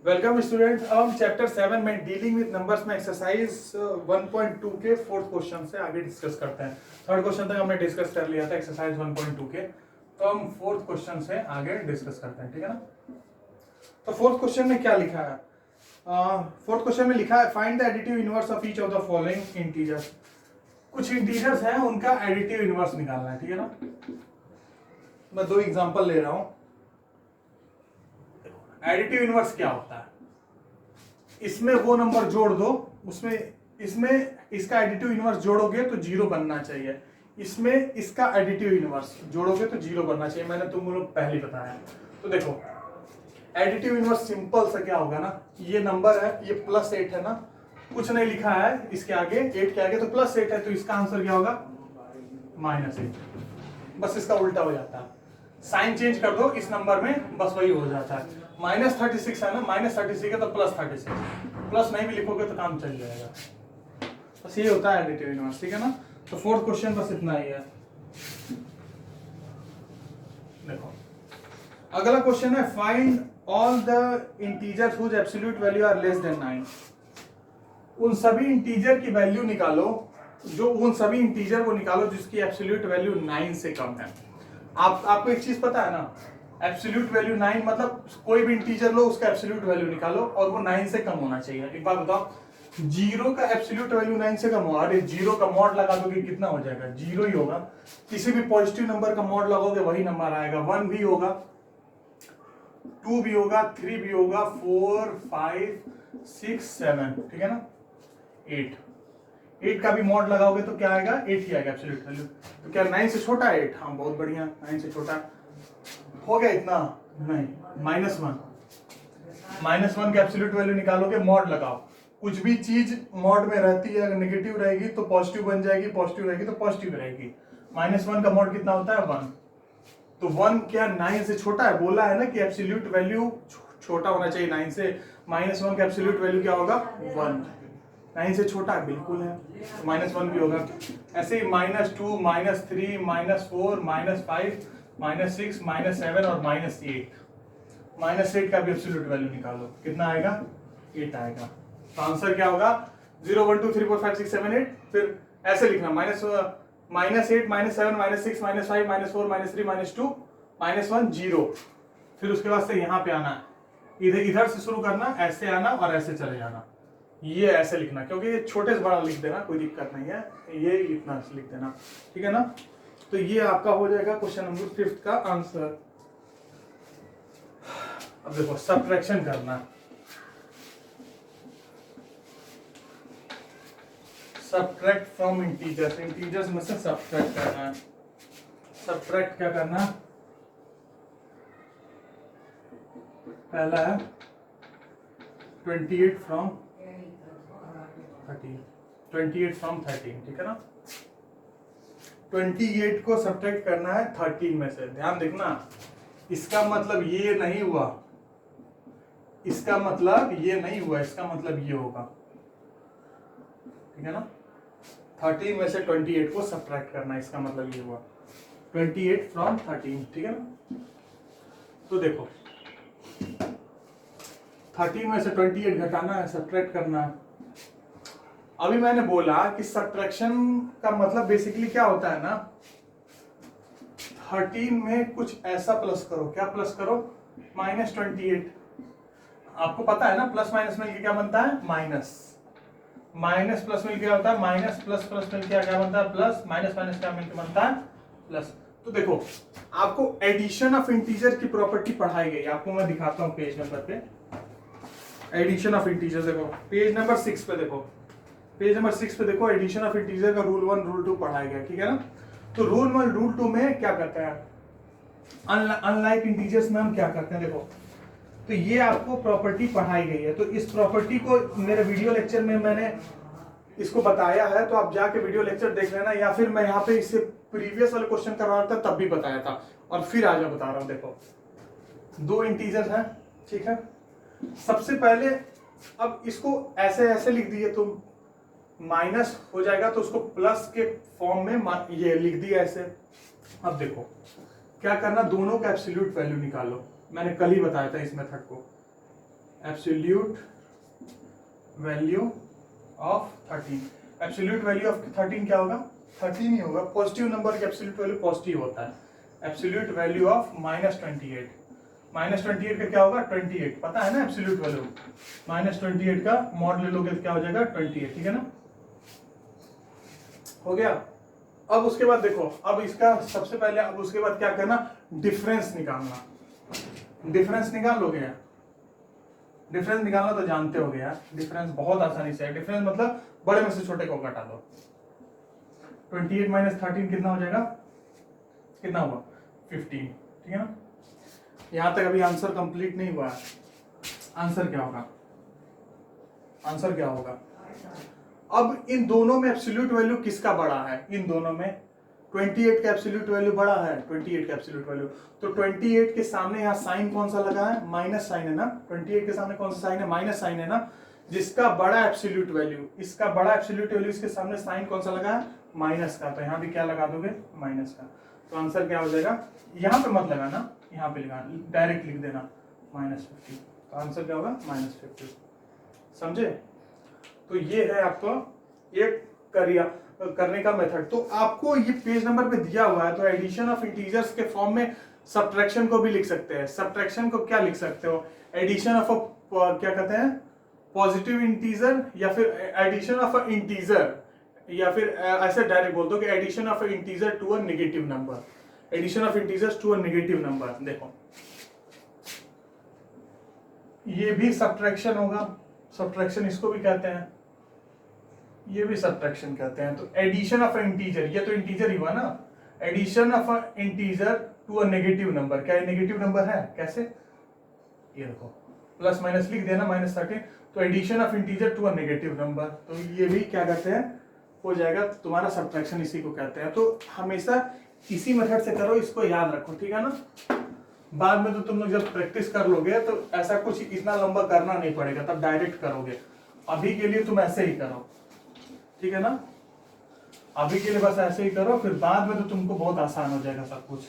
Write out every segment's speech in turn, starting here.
Welcome student. अब हम chapter 7 में डीलिंग विद नंबर्स में एक्सरसाइज 1.2 के फोर्थ क्वेश्चन से आगे डिस्कस करते हैं। थर्ड क्वेश्चन तक हमने डिस्कस कर लिया था एक्सरसाइज 1.2 के, तो हम फोर्थ क्वेश्चन से आगे डिस्कस करते हैं, ठीक है ना। तो फोर्थ क्वेश्चन में क्या लिखा है? फोर्थ क्वेश्चन में लिखा है find the additive inverse of each of the following integers. कुछ इंटीजर्स हैं, उनका एडिटिव इनवर्स निकालना है, ठीक है ना। मैं दो एग्जांपल ले रहा हूं। एडिटिव इनवर्स क्या होता है? इसमें वो नंबर जोड़ दो, उसमें इसमें इसका एडिटिव इनवर्स जोड़ोगे तो जीरो बनना चाहिए, इसमें इसका एडिटिव इनवर्स जोड़ोगे तो जीरो बनना चाहिए। मैंने तुम लोग पहले ही बताया। तो देखो एडिटिव इनवर्स सिंपल सा क्या होगा ना, ये नंबर है, ये +8 है ना, कुछ नहीं लिखा है इसके आगे, 8 के आगे, तो +8 है, तो इसका आंसर क्या होगा? -8। बस इसका उल्टा हो जाता है, साइन चेंज कर दो इस नंबर में, बस वही हो जाता है। -36 है ना, -36 है तो +36, प्लस नहीं भी लिखोगे तो काम चल जाएगा। बस ये होता है एडिटिव इनवर्स, ठीक है ना। तो फोर्थ क्वेश्चन बस इतना ही है। देखो अगला क्वेश्चन है find all the integers whose absolute value are less than 9। उन सभी इंटीजर की वैल्यू निकालो, उन सभी इंटीजर को निकालो जिसकी एब्सोल्यूट वैल्यू 9 से कम है। आपको एक चीज पता है ना, एब्सोल्यूट वैल्यू 9 मतलब कोई भी इंटीजर लो उसका एब्सोल्यूट वैल्यू निकालो और वो 9 से कम होना चाहिए। एक बात बताओ, जीरो का एब्सोल्यूट वैल्यू 9 से कम होगा, अरे जीरो का मॉड लगा दोगे कितना हो जाएगा? जीरो ही होगा। किसी भी पॉजिटिव नंबर का मॉड लगाओगे वही नंबर आएगा। 1 भी होगा, 2 भी होगा, 3 भी होगा, 4 5 6 7, ठीक है ना, 8 का भी मॉड लगाओगे तो क्या आएगा? 8 ही आएगा एब्सोल्यूट वैल्यू। तो क्या 9 से छोटा है 8? हाँ बहुत बढ़िया, 9 से छोटा हो गया। इतना नहीं, -1 का एब्सोल्यूट वैल्यू निकालोगे, मॉड लगाओ। कुछ भी चीज मॉड में रहती है, अगर नेगेटिव रहेगी तो पॉजिटिव बन जाएगी, पॉजिटिव रहेगी तो पॉजिटिव रहेगी। -1 का मॉड कितना होता है? 1। तो 1 क्या 9 से छोटा है? बोला है ना कि एब्सोल्यूट वैल्यू छोटा होना चाहिए 9 से। -1 का एब्सोल्यूट वैल्यू क्या होगा? 1। 9 से छोटा है, बिल्कुल है, तो -1 भी होगा। ऐसे ही -2 -3 -4 -5 -6 -7 और -8। -8 का भी एब्सोल्यूट वैल्यू निकालो, कितना आएगा? 8 आएगा। तो आंसर क्या होगा? 0 1 2 3 4 5 6 7 8। फिर ऐसे लिखना -8 -7 -6 -5 -4 -3 -2 -1 0। फिर उसके बाद से यहाँ पे आना है, इधर से शुरू करना, ऐसे आना और ऐसे चले जाना। ये ऐसे लिखना, क्योंकि ये छोटे से बड़ा लिख देना, कोई दिक्कत नहीं है, ये इतना लिख देना, ठीक है ना। तो ये आपका हो जाएगा क्वेश्चन नंबर 5 का आंसर। अब देखो सब्ट्रैक्शन करना, सब्ट्रैक्ट फ्रॉम इंटीजर्स, इंटीजर्स में से सब्ट्रैक्ट करना है। सब्ट्रैक्ट क्या करना? पहला है 28 फ्रॉम 13, 28 फ्रॉम 13, ठीक है ना। 28 को सब्ट्रैक्ट करना है 13 में से। ध्यान देखना, इसका मतलब ये नहीं हुआ, इसका मतलब ये नहीं हुआ, इसका मतलब ये होगा, ठीक है ना। 13 में से 28 को सब्ट्रैक्ट करना, इसका मतलब ये हुआ 28 फ्रॉम 13, ठीक है ना। तो देखो 13 में से 28 घटाना है, सब्ट्रैक्ट करना है। अभी मैंने बोला कि सब्ट्रैक्शन का मतलब बेसिकली क्या होता है ना, 13 में कुछ ऐसा प्लस करो। क्या प्लस करो? -28। आपको पता है ना प्लस माइनस मिलके क्या बनता है? माइनस। माइनस प्लस मिलके क्या होता है? माइनस। प्लस प्लस मिलके क्या बनता है? प्लस। माइनस माइनस क्या मिलके बनता है? प्लस। तो देखो आपको एडिशन ऑफ इंटीजर की प्रॉपर्टी पढ़ाई गई, आपको मैं दिखाता हूं पेज नंबर पे। एडिशन ऑफ इंटीजर देखो पेज नंबर 6 पे, देखो पेज नंबर 6 पे देखो, एडिशन ऑफ इंटीजर का रूल 1 रूल 2 पढ़ाया गया, ठीक है ना। तो रूल 1 रूल 2 में क्या करता है, अनलाइक इंटीजर्स में हम क्या करते हैं, देखो तो ये आपको प्रॉपर्टी पढ़ाई गई है। तो इस प्रॉपर्टी को मेरे वीडियो लेक्चर में मैंने इसको बताया है, तो आप जाके वीडियो लेक्चर देख लेना, या फिर मैं यहाँ पे इससे प्रीवियस वाले क्वेश्चन करवा रहा था तब भी बताया था, और फिर आज मैं बता रहा हूँ। देखो दो इंटीजर हैं, ठीक है। सबसे पहले अब इसको ऐसे ऐसे लिख दिए तो माइनस हो जाएगा, तो उसको प्लस के फॉर्म में ये लिख दिया ऐसे। अब देखो क्या करना, दोनों का एब्सोल्यूट वैल्यू निकालो। मैंने कल ही बताया था इस मेथड को। Absolute value of 13। Absolute value of 13 क्या होगा? 13 ही होगा। पॉजिटिव नंबर का एब्सोल्यूट वैल्यू पॉजिटिव होता है। एब्सोल्यूट वैल्यू ऑफ -28, -28 का क्या होगा? 28, पता है ना एब्सोल्यूट वैल्यू। -28 का मॉड ले लोगे तो क्या हो जाएगा? 28, ठीक है ना, हो गया। अब उसके बाद देखो, अब इसका सबसे पहले, अब उसके बाद क्या करना? डिफरेंस निकालना। डिफरेंस निकाल लोगे यार? डिफरेंस निकालना तो जानते हो यार, डिफरेंस बहुत आसानी से है। डिफरेंस मतलब बड़े में से छोटे को घटा दो। 28 - 13 कितना हो जाएगा? कितना हुआ? 15, ठीक है ना। यहां तक अभी आंसर कंप्लीट नहीं हुआ है। आंसर क्या होगा? आंसर क्या होगा? अब इन दोनों में एब्सोल्यूट वैल्यू किसका बड़ा है? इन दोनों में 28 का एब्सोल्यूट वैल्यू बड़ा है। 28 का एब्सोल्यूट वैल्यू, तो 28 के सामने यहाँ साइन कौन सा लगा है? माइनस साइन है ना। 28 के सामने कौन सा साइन है? माइनस साइन है ना। जिसका बड़ा एब्सोल्यूट वैल्यू, इसका बड़ा एब्सोल्यूट वैल्यू, इसके सामने साइन कौन सा लगा है? माइनस का। तो यहाँ भी क्या लगा दोगे? माइनस का। तो आंसर क्या हो जाएगा? यहाँ पे मत लगाना, यहाँ पे लगाना, डायरेक्ट लिख देना -50। तो आंसर क्या होगा? -50। समझे? तो ये है आपको एक करने का मेथड। तो आपको ये पेज नंबर पे दिया हुआ है, तो एडिशन ऑफ इंटीजर्स के फॉर्म में सब्ट्रैक्शन को भी लिख सकते हैं। सब्ट्रैक्शन को क्या लिख सकते हो? एडिशन ऑफ क्या कहते हैं? पॉजिटिव इंटीजर, या फिर एडिशन ऑफ अ इंटीजर, या फिर ऐसे डायरेक्ट बोल दो कि addition of a integer to a negative number. Addition of integers to a negative number. देखो ये भी सब्ट्रैक्शन होगा। सब्ट्रैक्शन इसको भी कहते हैं, ये भी सब्ट्रैक्शन कहते हैं। तो एडिशन ऑफ इंटीजर, ये तो इंटीजर ही हुआ ना। Addition of integer to a negative number, क्या नेगेटिव नंबर है? कैसे? ये देखो, प्लस माइनस लिख देना, -13। तो addition of integer to a negative number, तो ये भी क्या कहते हैं? हो जाएगा तुम्हारा सब्ट्रैक्शन, इसी को कहते हैं। तो हमेशा इसी मेथड से करो, इसको याद रखो, ठीक है ना। बाद में तो तुम लोग जब प्रैक्टिस कर लोगे तो ऐसा कुछ इतना लंबा करना नहीं पड़ेगा, तब डायरेक्ट करोगे। अभी के लिए तुम ऐसे ही करो, ठीक है ना। अभी के लिए बस ऐसे ही करो, फिर बाद में तो तुमको बहुत आसान हो जाएगा सब कुछ।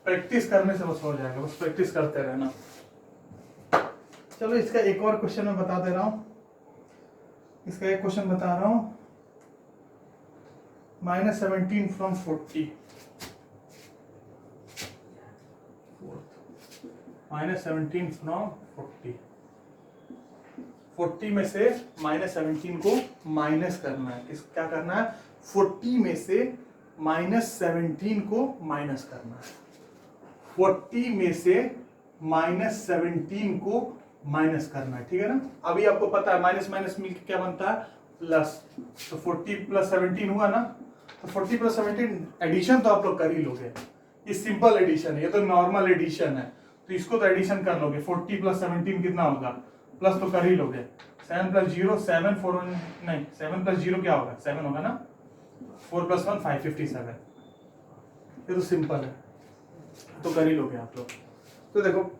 प्रैक्टिस करने से बस हो जाएगा, बस प्रैक्टिस करते रहना। चलो इसका एक और क्वेश्चन मैं बता दे रहा हूं। इसका एक क्वेश्चन बता रहा हूं, -17 फ्रॉम 40। -17 फ्रॉम 40। 40 में से -17 को माइनस करना है। क्या करना है? 40 में से -17 को माइनस करना है। 40 में से -17 को माइनस करना है, ठीक है ना। अभी आपको पता है माइनस माइनस मिलकर क्या बनता है? प्लस। तो 40 + 17 हुआ ना। तो 40 + 17 एडिशन तो आप लोग कर ही लोगे। ये सिंपल एडिशन है, ये तो नॉर्मल एडिशन है, तो इसको तो एडिशन कर लोगे। 40 + 17 कितना होगा? प्लस तो कर ही लोगे। 7 + 0 7, 4 नहीं, 7 + 0 क्या होगा? 7 होगा ना। 4 + 1 5 57। ये तो सिंपल है, तो कर ही लोगे आप लोग। तो देखो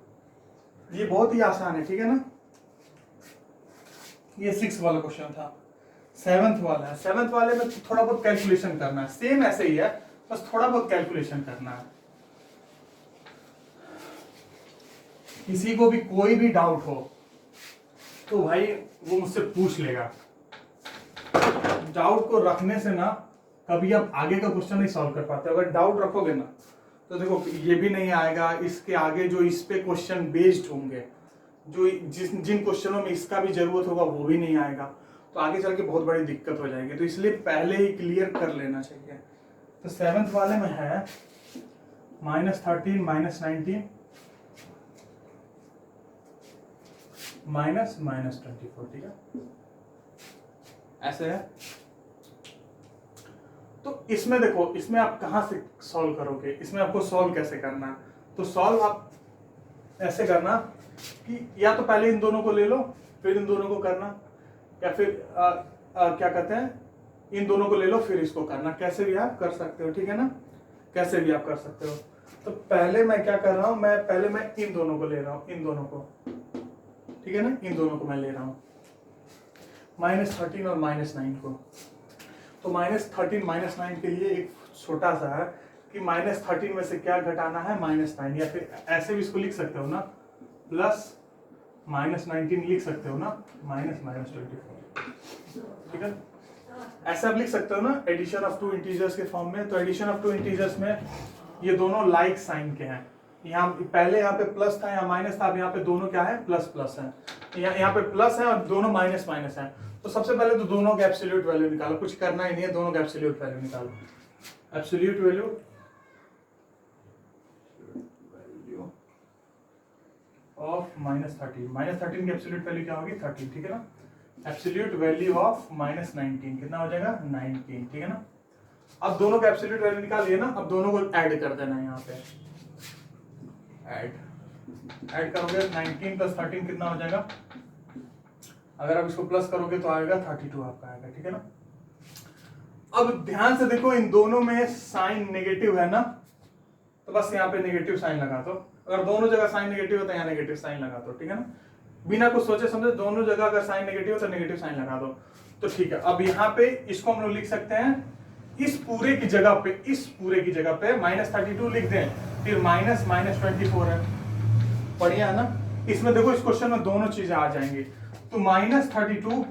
ये बहुत ही आसान है, ठीक है ना। ये 6 वाला क्वेश्चन था। 7th वाला है। 7th वाले में थोड़ा बहुत कैलकुलेशन करना है, सेम ऐसे ही है, बस थोड़ा बहुत कैलकुलेशन करना है। किसी को भी कोई भी डाउट हो तो भाई वो मुझसे पूछ लेगा। डाउट को रखने से ना कभी आप आगे का क्वेश्चन नहीं सॉल्व कर पाते। अगर डाउट रखोगे ना तो देखो ये भी नहीं आएगा, इसके आगे जो इस पे क्वेश्चन बेस्ड होंगे, जो जिन क्वेश्चनों में इसका भी जरूरत होगा वो भी नहीं आएगा, तो आगे चल के बहुत बड़ी दिक्कत हो जाएगी। तो इसलिए पहले ही क्लियर कर लेना चाहिए। तो 7th वाले में है -13 -19 -24, ठीक है, ऐसे है। तो इसमें देखो, इसमें आप कहां से सॉल्व करोगे? इसमें आपको सॉल्व कैसे करना है? तो सॉल्व आप ऐसे करना कि या तो पहले इन दोनों को ले लो, फिर इन दोनों को करना, या फिर क्या कहते हैं, इन दोनों को ले लो फिर इसको करना। कैसे भी आप कर सकते हो, ठीक है ना, कैसे भी आप कर सकते हो। तो पहले मैं क्या कर रहा हूं, पहले मैं इन दोनों को ले रहा हूं, इन दोनों को, ठीक है ना, इन दोनों को मैं ले रहा हूं, -13 और -9 को। तो -13 -9 के लिए एक छोटा सा है कि -13 में से क्या घटाना है? -9, या फिर ऐसे भी इसको लिख सकते हो ना, -19 लिख सकते हो ना, -24, ठीक है। ऐसा आप लिख सकते हो ना एडिशन ऑफ टू इंटीजर्स के फॉर्म में। तो एडिशन ऑफ टू इंटीजर्स में ये दोनों लाइक साइन के हैं, यहाँ पहले यहाँ पे प्लस था, यहाँ माइनस था, अब यहाँ पे दोनों क्या है, प्लस प्लस है, यहाँ पे प्लस है और दोनों माइनस माइनस है। तो सबसे पहले तो दोनों का एब्सोल्यूट वैल्यू निकालो, कुछ करना ही नहीं है, दोनों का एब्सोल्यूट वैल्यू निकालो। एब्सोल्यूट वैल्यू ऑफ -13, -13 की एब्सोल्यूट वैल्यू क्या होगी, 13, ठीक है ना। एब्सोल्यूट वैल्यू ऑफ -19 कितना हो जाएगा, 19, ठीक है ना। अब दोनों का एब्सोल्यूट वैल्यू निकालिए ना, अब दोनों को ऐड कर देना है यहाँ पे, ऐड करोगे 19 + 13 कितना हो जाएगा, अगर आप इसको प्लस करोगे तो आएगा 32 आपका आएगा, ठीक है ना। अब ध्यान से देखो, इन दोनों में साइन नेगेटिव है ना, तो बस यहाँ पे नेगेटिव साइन लगा दो। अगर दोनों जगह साइन नेगेटिव है तो यहाँ नेगेटिव साइन लगा दो, ठीक है ना। बिना कुछ सोचे समझे दोनों जगह अगर साइन नेगेटिव है तो नेगेटिव साइन लगा दो, तो ठीक है। अब यहाँ पे इसको हम लोग लिख सकते हैं, इस पूरे की जगह पे -32 लिख दें, फिर -24 है, बढ़िया है ना। इसमें देखो इस क्वेश्चन में दोनों चीजें आ जाएंगी, तो -32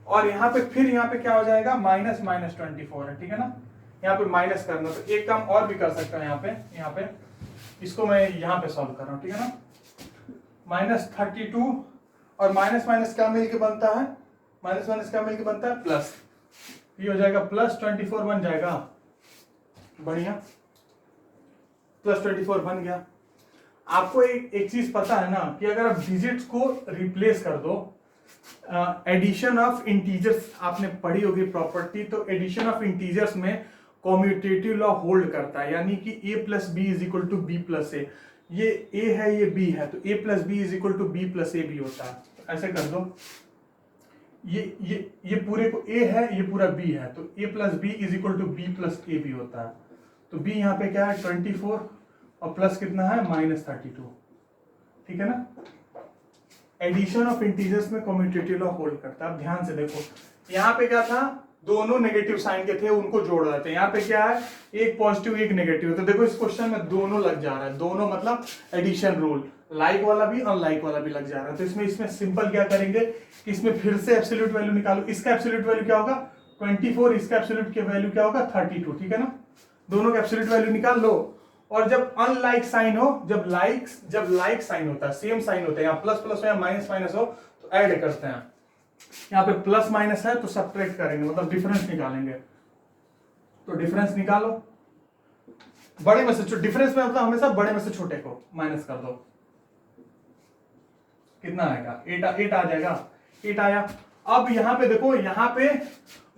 और यहाँ पे फिर यहाँ पे क्या हो जाएगा, -24 है, ठीक है ना। यहाँ पे माइनस करना, तो एक काम और भी कर सकते हैं यहाँ पे इसको मैं यहाँ पे सॉल्व कर रहा हूँ, ठीक है ना। -32 और माइनस माइनस क्या मिलके बनता है, माइनस माइनस क्या मिलके बनता है, प्लस, ये हो जाएगा +24 बन जाएगा, बढ़िया, +24 बन गया। आपको एक चीज पता है ना कि अगर आप डिजिट्स को रिप्लेस कर दो, एडिशन ऑफ इंटीजर्स आपने पढ़ी होगी प्रॉपर्टी, तो एडिशन ऑफ इंटीजर्स में कॉम्यूटेटिव लॉ होल्ड करता है, यानी कि a + b = b + a, ये a है ये b है, तो a + b = b + a भी होता है। तो ऐसे कर दो, ये पूरे को a है, ये पूरा b है, तो a + b = b + a भी होता है। तो b यहाँ पे क्या है, 24 और प्लस कितना है, -32, ठीक है ना। एडिशन ऑफ इंटीजर्स में कम्यूटेटिव लॉ होल्ड करता है। अब ध्यान से देखो, यहाँ पे क्या था, दोनों नेगेटिव साइन के थे, उनको जोड़ देते हैं। यहाँ पे क्या है, एक पॉजिटिव एक नेगेटिव, तो देखो इस क्वेश्चन में दोनों लग जा रहा है, दोनों मतलब एडिशन रूल, लाइक वाला भी अनलाइक वाला भी लग जा रहा है। तो इसमें सिंपल क्या करेंगे कि इसमें फिर से एब्सोल्यूट वैल्यू निकालो। इसका एब्सोल्यूट वैल्यू क्या होगा, 24, इसका एब्सोल्यूट की वैल्यू क्या होगा, 32, ठीक है ना। दोनों का एब्सोल्यूट वैल्यू निकाल लो, और जब अनलाइक साइन हो, जब लाइक साइन होता है, सेम साइन होता है, यहाँ प्लस प्लस हो या माइनस माइनस हो, तो ऐड करते हैं। यहाँ पे प्लस माइनस है तो सब्ट्रैक्ट करेंगे, मतलब डिफरेंस निकालेंगे। तो डिफरेंस निकालो, बड़े में से डिफरेंस में मतलब हमेशा बड़े में से छोटे को माइनस कर दो, कितना आएगा, 8 आ जाएगा, 8 आया। अब यहाँ पे देखो, यहाँ पे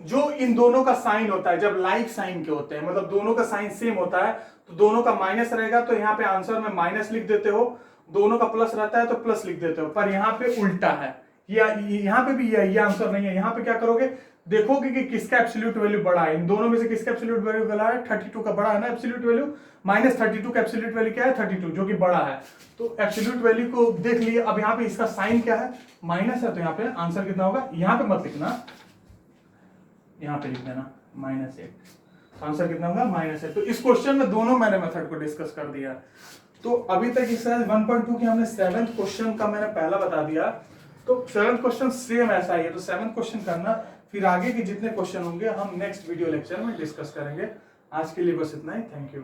जो इन दोनों का साइन होता है, जब लाइक साइन के होते हैं, मतलब दोनों का साइन सेम होता है, तो दोनों का माइनस रहेगा, तो यहाँ पे आंसर में माइनस लिख देते हो। दोनों का प्लस रहता है तो प्लस लिख देते हो, पर यहाँ पे उल्टा है, यहाँ पे भी ये आंसर नहीं है। यहाँ पे क्या करोगे, देखोगे कि किसका एब्सोल्यूट वैल्यू बड़ा है, इन दोनों में से किसका एब्सोल्यूट वैल्यू बड़ा है, 32 का बड़ा है ना एब्सोल्यूट वैल्यू, -32 का एब्सोल्यूट वैल्यू क्या है, 32, जो कि बड़ा है। तो एब्सोल्यूट वैल्यू को देख लिए। अब यहाँ पे इसका साइन क्या है, माइनस है, तो यहाँ पे आंसर कितना होगा, यहाँ पे मत लिखना, यहाँ पे लिख देना -8, आंसर कितना होगा, -8। तो इस क्वेश्चन में दोनों मैंने मेथड को डिस्कस कर दिया। तो अभी तक इस 1.2 के हमने 7th क्वेश्चन का मैंने पहला बता दिया। तो 7th क्वेश्चन सेम ऐसा ही है, तो 7th क्वेश्चन करना, फिर आगे के जितने क्वेश्चन होंगे हम नेक्स्ट वीडियो लेक्चर में डिस्कस करेंगे। आज के लिए बस इतना ही, थैंक यू।